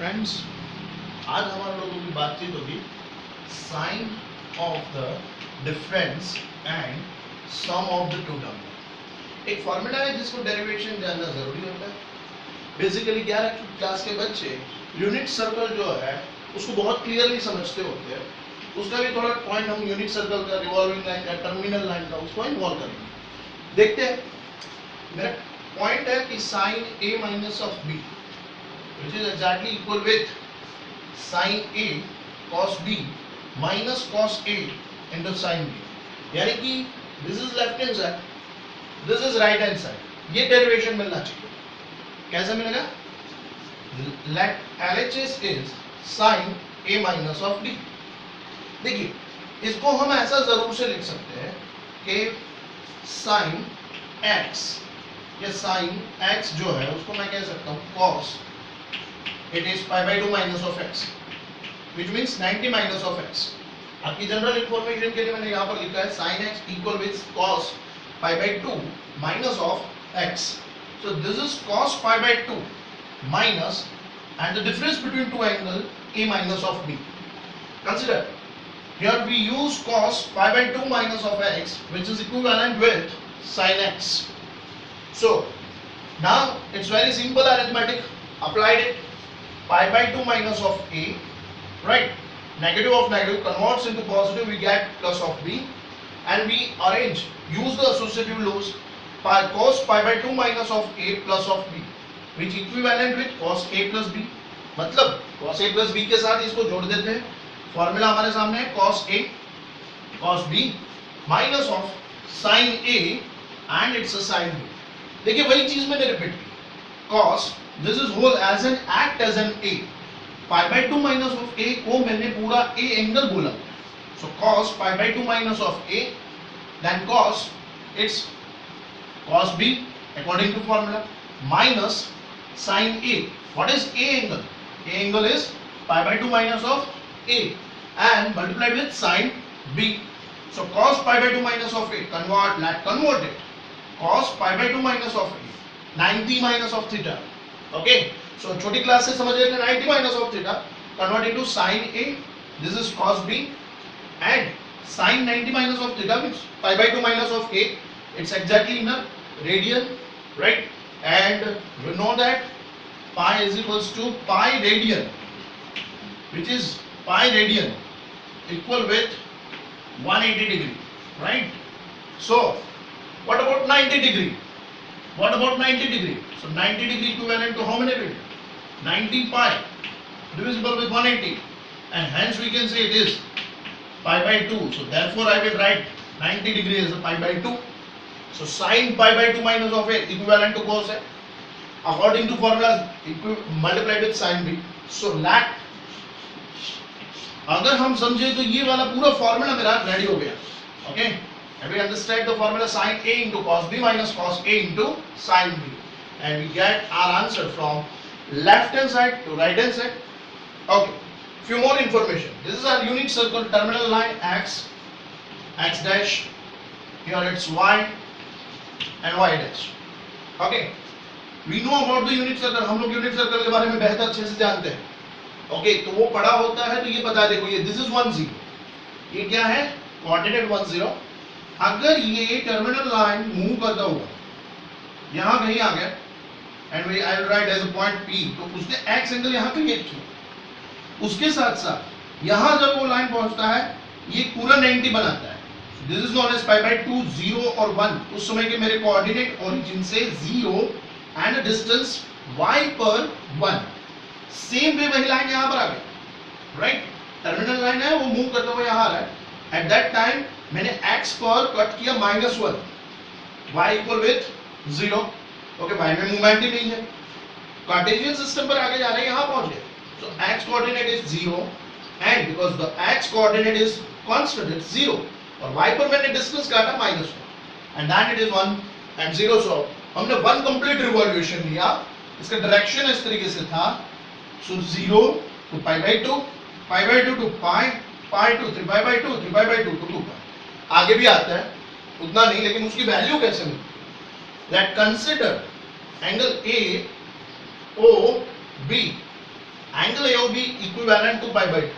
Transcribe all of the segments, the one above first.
Friends, आज हमारे लोगों की बातचीत होगी sine of the difference and sum of the two term. एक फॉर्मूला है जिसको डेरिवेशन जानना जरूरी होता है। बेसिकली 11th क्लास के बच्चे यूनिट सर्कल जो है उसको बहुत क्लियरली समझते होते हैं। उसका भी थोड़ा पॉइंट हम यूनिट सर्कल का, रिवॉल्विंग लाइन का, टर्मिनल लाइन का उसको इन्वॉल्व करेंगे। देखते हैं। मेरा पॉइंट है कि sine a minus of b which is exactly equal with sin a cos b minus cos a into sin b, यानी कि this is left hand side, this is right hand side, ये derivation मिलना चाहिए। कैसे मिलेगा? Let LHS is sin a minus of b। देखिए, इसको हम ऐसा जरूर से लिख सकते हैं कि sin x या sin x जो है उसको मैं कह सकता हूँ cos it is pi by 2 minus of x which means 90 minus of x। आपकी जनरल इंफॉर्मेशन के लिए मैंने यहाँ पर लिखा है sin x equal with cos pi by 2 minus of x। So this is cos pi by 2 minus and the difference between two angle a minus of b। Consider here we use cos pi by 2 minus of x which is equivalent with sin x। So now it's very simple arithmetic. Applied it, pi by 2 minus of a, right? Negative of negative converts into positive, we get plus of b, and we arrange, use the associative laws, cos pi by 2 minus of a plus of b, which equivalent with cos a plus b। मतलब cos a plus b के साथ इसको जोड़ देते हैं। Formula हमारे सामने है cos a cos b minus of sin a and it's a sin b। देखिए वही चीज मैंने रिपीट की। cos this is whole as an act as an a, pi by 2 minus of a को मैंने पूरा a एंगल बोला। so cos pi by 2 minus of a then cos it's cos b according to formula minus sin a। what is a angle? A angle is pi by 2 minus of a and multiplied with sin b। so cos pi by 2 minus of a convert it, cos pi by 2 minus of a 90 minus of theta। okay, so छोटी class से समझ रहे थे 90 minus of theta convert into sin a, this is cos b and sin 90 minus of theta means pi by 2 minus of a, it's exactly in a radian, right? And we know that pi is equals to pi radian, which is pi radian equal with 180 degree, right? So what about 90 degree? What about 90 degree? So 90 degree equivalent to how many bit? 90 pi divisible with 180, and hence we can say it is pi by 2. So therefore I will write 90 degree as a pi by 2. So sin pi by 2 minus of a equivalent to cos a according to formula multiplied with sin b। So let अगर हम समझे तो ये वाला पूरा formula मेरा ready हो गया। Okay, and we understand the formula sin a into cos b minus cos a into sin b, and we get our answer from left hand side to right hand side। okay, few more information। this is our unit circle, terminal line x dash, here it's y and y dash। okay, we know about the unit circle। हम लोग unit circle के बारे में बेहतर अच्छे से जानते हैं। ओके, तो वो पढ़ा होता है तो ये बता देखो, ये दिस इज 1 0, ये क्या है? कोऑर्डिनेट 1 0। अगर ये टर्मिनल लाइन मूव करता हुआ यहां कहीं आ गया and I will write as a point P, तो उसने एक्स एंगल यहां क्रिएट किया। उसके साथ साथ यहां जब वो लाइन पहुंचता है ये पूरा 90 बनाता है। This is known as pi by 2 0 और 1। उस समय के मेरे कोऑर्डिनेट ओरिजिन से 0 एंड डिस्टेंस y पर 1। सेम वे वही लाइन यहां पर आ गई, राइट? टर्मिनल लाइन है वो मूव करता हुआ यहां आ रहा है। एट दैट टाइम मैंने x पर कट किया -1, y equal with 0। Okay, y में मूवमेंट ही नहीं है, कार्टेशियन सिस्टम पर आगे जा रहे हैं, यहां पहुंच गए। सो x coordinate is 0 and because the x coordinate is constant it's 0 और y पर मैंने डिस्टेंस काटा -1 and that it is 1 and 0। सो हमने 1 कंप्लीट रिवॉल्यूशन लिया। इसका डायरेक्शन इस तरीके से था। So 0 to pi by 2, pi by 2 टू pi to 3 pi by 2, 3 pi by 2 to 2 pi। आगे भी आता है, उतना नहीं, लेकिन उसकी वैल्यू कैसे मिलती है? That consider angle A O B angle AOB equivalent to pi by 2.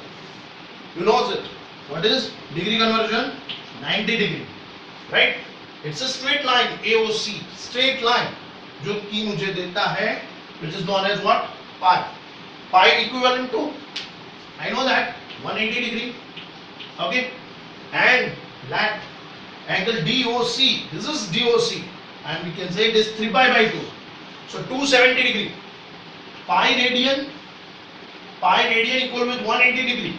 You knows it. What is degree conversion? 90 degree, right? It's a straight line AOC, straight line, जो कि मुझे देता है, which is known as what? Pi. Pi equivalent to, I know that, 180 degree. Okay, and that angle DOC, this is DOC, and we can say it is 3 pi by 2. So 270 degree. Pi radian equal with 180 degree.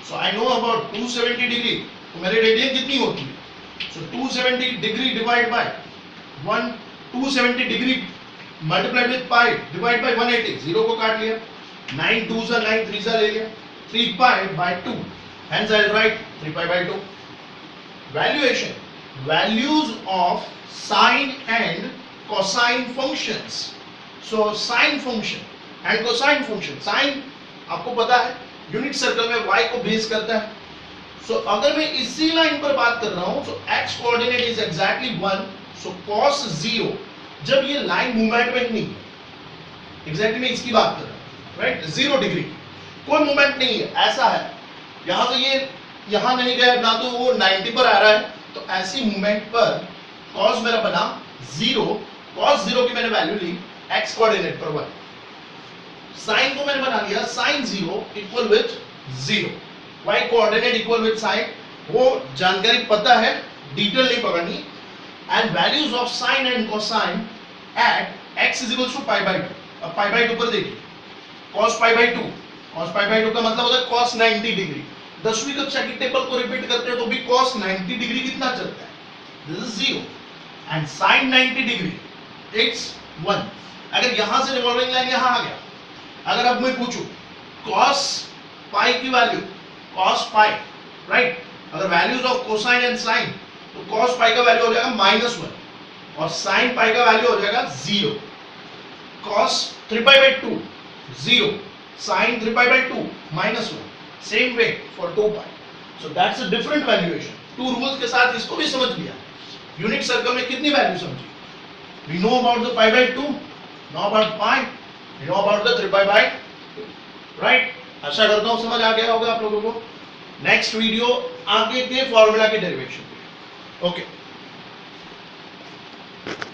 So I know about 270 degree. तो मेरे radian कितनी होती है? So 270 degree divided by 270 degree multiplied with pi divided by 180. Zero को काट लिया. 9 2s are 9 3s are ले लिया. 3 pi by 2. Hence I'll write 3 pi by 2. Valuation. Values of sine and cosine functions. So sine function and cosine function. Sine आपको पता है unit circle में y को बेस करता है. So अगर मैं इसी लाइन पर बात कर रहा हूं, so x coordinate is exactly 1. So cos 0 जब ये लाइन मूवमेंट में नहीं है, एग्जैक्टली मैं इसकी बात कर रहा हूं, राइट? 0 डिग्री कोई मूवमेंट नहीं है, ऐसा है. यहां से ये यहां नहीं गया ना, तो वो 90 पर आ रहा है. तो ऐसी मूवमेंट पर cos मेरा बना 0. cos 0 की मैंने वैल्यू ली x कोऑर्डिनेट पर 1. साइन को मैंने बना लिया sin 0 equal with 0. y coordinate equal with sine, वो जानकारी पता है, डिटेल नहीं पकड़नी. And values of sine and cosine at x is equal to pi by 2. अब पाई बाय 2 पर देखिए, cos pi by 2. cos pi by 2 का मतलब होता है cos 90 डिग्री. 10वीं कक्षा की टेबल को रिपीट करते हैं तो भी cos 90 डिग्री कितना चलता है? This is 0. And sin 90 degree it's 1. अगर यहां से रिवॉल्विंग लाइन यहां आ गया, अगर अब मैं पूछूं cos पाई की वैल्यू, cos पाई, राइट? अगर values of cosine and sine, तो cos पाई का वैल्यू हो जाएगा -1 और sin पाई का वैल्यू हो जाएगा 0. cos 3 pi by 2 0, sin 3 pi by 2 -1. Same way for 2 pi. So that's a different valuation. Two rules के साथ इसको भी समझ लिया. यूनिट सर्कल में कितनी वैल्यू समझी? We know about the pi by 2, know about pi, we know about the 3 pi by 2, right? आशा करता हूं समझ आ गया होगा आप लोगों को. नेक्स्ट वीडियो आगे के फॉर्मूला के डेरिवेशन पे. ओके.